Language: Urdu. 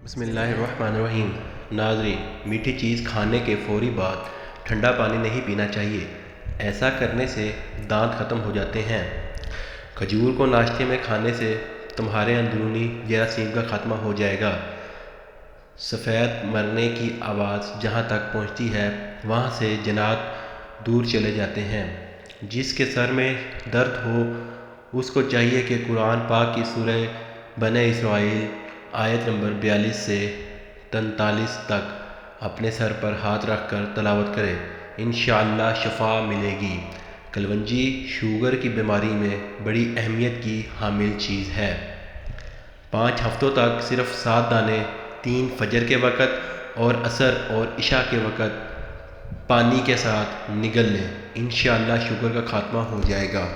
بسم اللہ الرحمن الرحیم۔ ناظرین، میٹھی چیز کھانے کے فوری بعد ٹھنڈا پانی نہیں پینا چاہیے۔ ایسا کرنے سے دانت ختم ہو جاتے ہیں۔ کھجور کو ناشتے میں کھانے سے تمہارے اندرونی جراثیم کا خاتمہ ہو جائے گا۔ سفید مرنے کی آواز جہاں تک پہنچتی ہے وہاں سے جنات دور چلے جاتے ہیں۔ جس کے سر میں درد ہو اس کو چاہیے کہ قرآن پاک کی سورہ بنی اسرائیل آیت نمبر 42 سے 43 تک اپنے سر پر ہاتھ رکھ کر تلاوت کرے، انشاءاللہ شفا ملے گی۔ کلونجی شوگر کی بیماری میں بڑی اہمیت کی حامل چیز ہے۔ 5 ہفتوں تک صرف 7 دانے 3 فجر کے وقت اور عصر اور عشاء کے وقت پانی کے ساتھ نگل لیں، انشاءاللہ شوگر کا خاتمہ ہو جائے گا۔